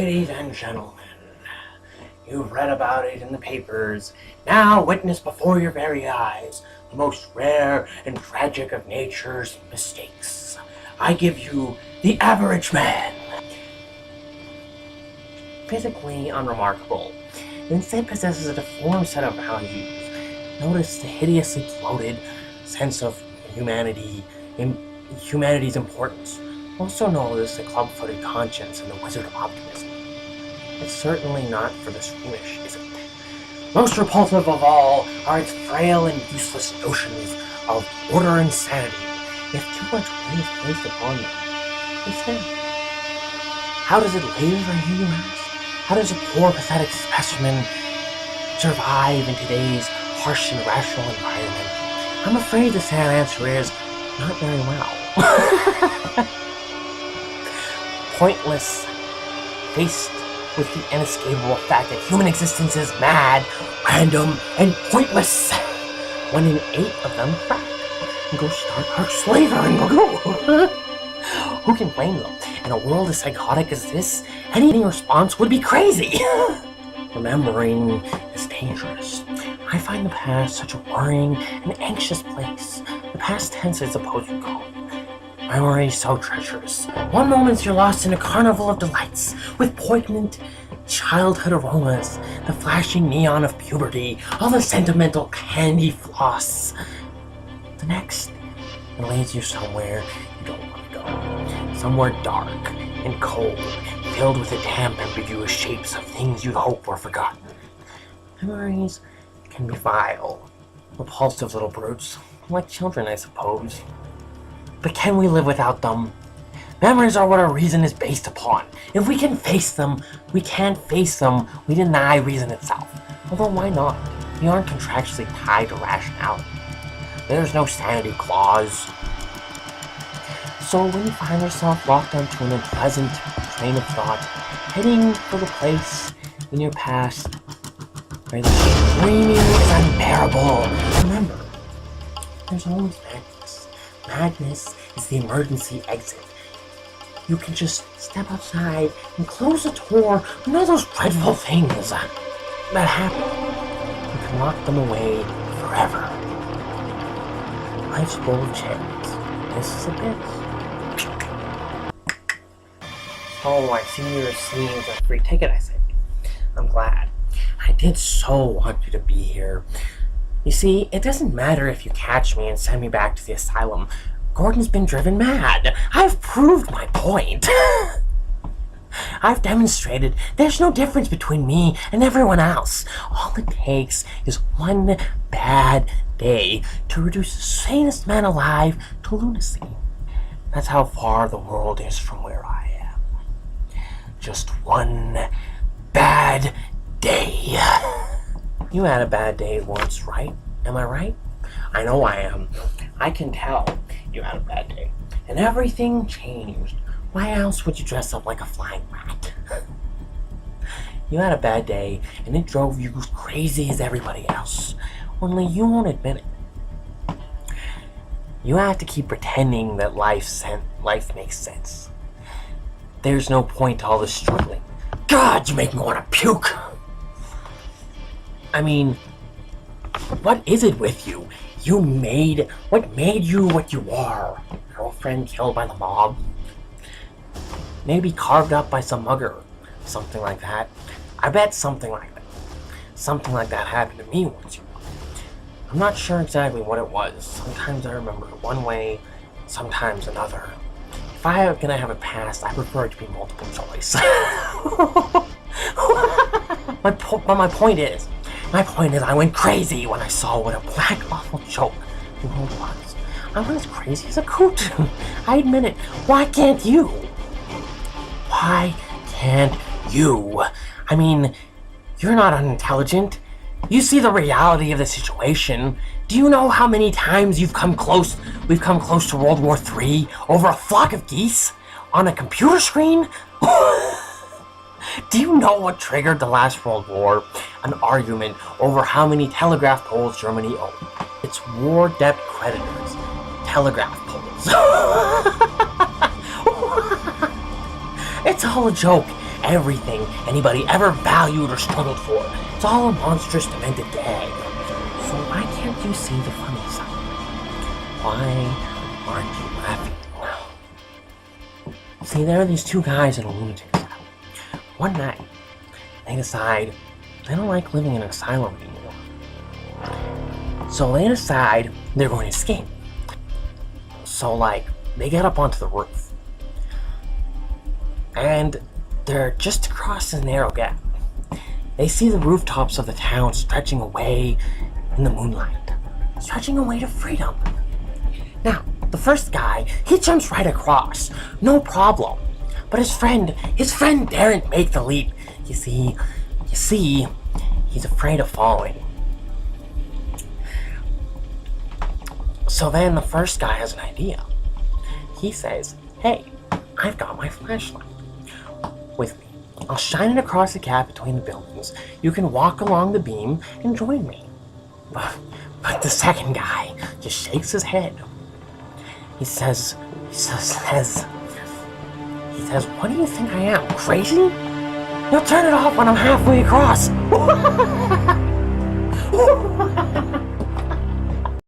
Ladies and gentlemen, you've read about it in the papers. Now witness before your very eyes the most rare and tragic of nature's mistakes. I give you the average man. Physically unremarkable, it instead possesses a deformed set of values. Notice the hideously bloated sense of humanity's importance. Also notice the club-footed conscience and the wizard of optimism. It's certainly not for the squeamish, is it? Most repulsive of all are its frail and useless notions of order and sanity. If too much weight is placed upon them, they snap. How does it live, I hear you ask? How does a poor, pathetic specimen survive in today's harsh and irrational environment? I'm afraid the sad answer is not very well. Pointless, faced with the inescapable fact that human existence is mad, random, and pointless. 1 in 8 of them crack and go start our slavering. Who can blame them? In a world as psychotic as this, any response would be crazy. Remembering is dangerous. I find the past such a worrying and anxious place. The past tense, I suppose you call it. Memory so treacherous. One moment you're lost in a carnival of delights, with poignant childhood aromas, the flashing neon of puberty, all the sentimental candy floss. The next, it leads you somewhere you don't want to go. Somewhere dark and cold, filled with the damp, ambiguous shapes of things you'd hope were forgotten. Memories can be vile, repulsive little brutes, like children, I suppose. But can we live without them? Memories are what our reason is based upon. If we can face them, we can't face them, we deny reason itself. Although why not? We aren't contractually tied to rationality. There's no sanity clause. So when you find yourself locked onto an unpleasant train of thought, heading for the place in your past where the screaming is unbearable, remember, there's always madness. Madness is the emergency exit. You can just step outside and close the door when all those dreadful things that happen. You can lock them away forever. Life's full of chance. This is a bit. Oh, I see you're seeing a free ticket, I said. I'm glad. I did so want you to be here. You see, it doesn't matter if you catch me and send me back to the asylum. Gordon's been driven mad. I've proved my point. I've demonstrated there's no difference between me and everyone else. All it takes is one bad day to reduce the sanest man alive to lunacy. That's how far the world is from where I am. Just one bad day. You had a bad day once, right? Am I right? I know I am. I can tell you had a bad day. And everything changed. Why else would you dress up like a flying rat? You had a bad day, and it drove you as crazy as everybody else. Only you won't admit it. You have to keep pretending that life makes sense. There's no point to all this struggling. God, you make me want to puke! I mean, what is it with you? What made you what you are? Girlfriend killed by the mob? Maybe carved up by some mugger? Something like that. I bet something like that. Something like that happened to me once. I'm not sure exactly what it was. Sometimes I remember it one way, sometimes another. If I'm gonna have a past, I prefer it to be multiple choice. My point is, I went crazy when I saw what a black, awful joke the world was. I went as crazy as a coot. I admit it. Why can't you? Why can't you? I mean, you're not unintelligent. You see the reality of the situation. Do you know how many times we've come close to World War III over a flock of geese on a computer screen? Do you know what triggered the last World War? An argument over how many telegraph poles Germany owned. It's war debt creditors. Telegraph poles. It's all a joke. everything anybody ever valued or struggled for. It's all a monstrous, demented gag. So why can't you see the funny side? Why aren't you laughing? See, there are these two guys in a lunatic asylum. One night, they decide they don't like living in an asylum anymore. So they decide they're going to escape. So, they get up onto the roof. And they're just across this narrow gap. They see the rooftops of the town stretching away in the moonlight. Stretching away to freedom. Now, the first guy, he jumps right across. No problem. But his friend daren't make the leap. You see, he's afraid of falling. So then the first guy has an idea. He says, hey, I've got my flashlight with me. I'll shine it across the gap between the buildings. You can walk along the beam and join me. But the second guy just shakes his head. He says, what do you think I am, crazy? You'll turn it off when I'm halfway across.